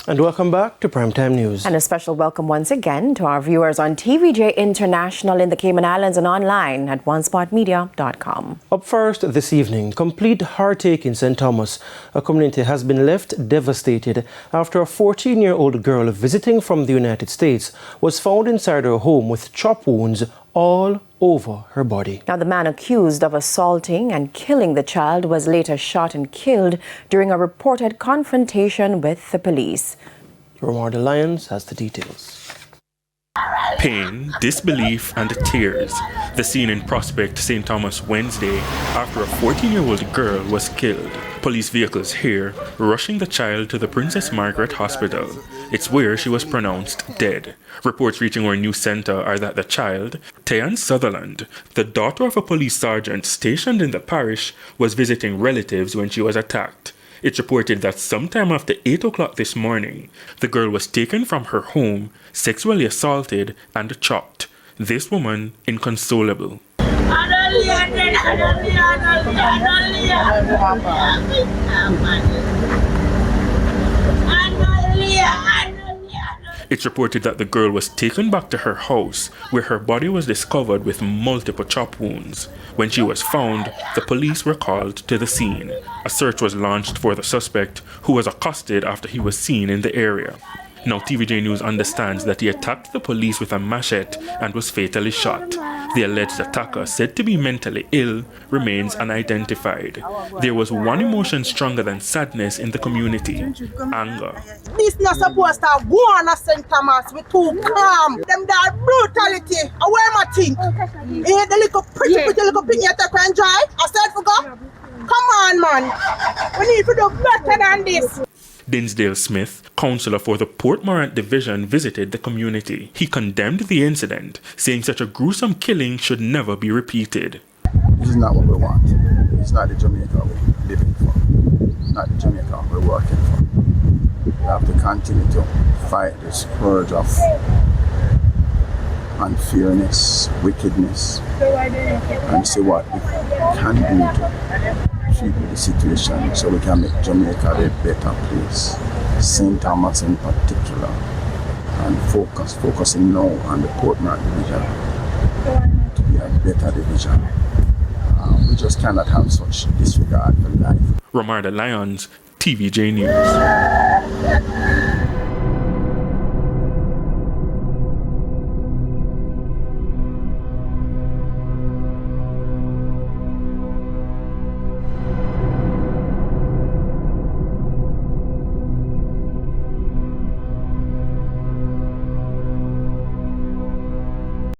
And welcome back to Primetime News. And a special welcome once again to our viewers on TVJ International in the Cayman Islands and online at onespotmedia.com. Up first this evening, complete heartache in St. Thomas. A community has been left devastated after a 14-year-old girl visiting from the United States was found inside her home with chop wounds all over her body. Now, the man accused of assaulting and killing the child was later shot and killed during a reported confrontation with the police. Ramada Lyons has the details. Pain, disbelief and tears. The scene in Prospect, St. Thomas Wednesday after a 14-year-old girl was killed. Police vehicles here rushing the child to the Princess Margaret Hospital. It's where she was pronounced dead. Reports reaching our news center are that the child, Tayan Sutherland, the daughter of a police sergeant stationed in the parish, was visiting relatives when she was attacked. It's reported that sometime after 8 o'clock this morning, the girl was taken from her home, sexually assaulted and chopped. This woman inconsolable. It's reported that the girl was taken back to her house, where her body was discovered with multiple chop wounds. When she was found, the police were called to the scene. A search was launched for the suspect, who was accosted after he was seen in the area. Now, TVJ News understands that he attacked the police with a machete and was fatally shot. The alleged attacker, said to be mentally ill, remains unidentified. There was one emotion stronger than sadness in the community: anger. This not supposed to go on at St. Thomas with too calm. Them that brutality. Away my thing. The little pretty little pin you take and enjoy. I said for go. Come on, man. We need to do better than this. Dinsdale Smith, councillor for the Port Morant Division, visited the community. He condemned the incident, saying such a gruesome killing should never be repeated. This is not what we want. It's not the Jamaica we're living for. It's not the Jamaica we're working for. We have to continue to fight this scourge of unfairness, wickedness, and see what we can do to treat the situation so we can make Jamaica a better place. St. Thomas in particular, and focusing now on the Port Morant Division to be a better division. We just cannot have such disregard for life. Ramada Lyons, TVJ News.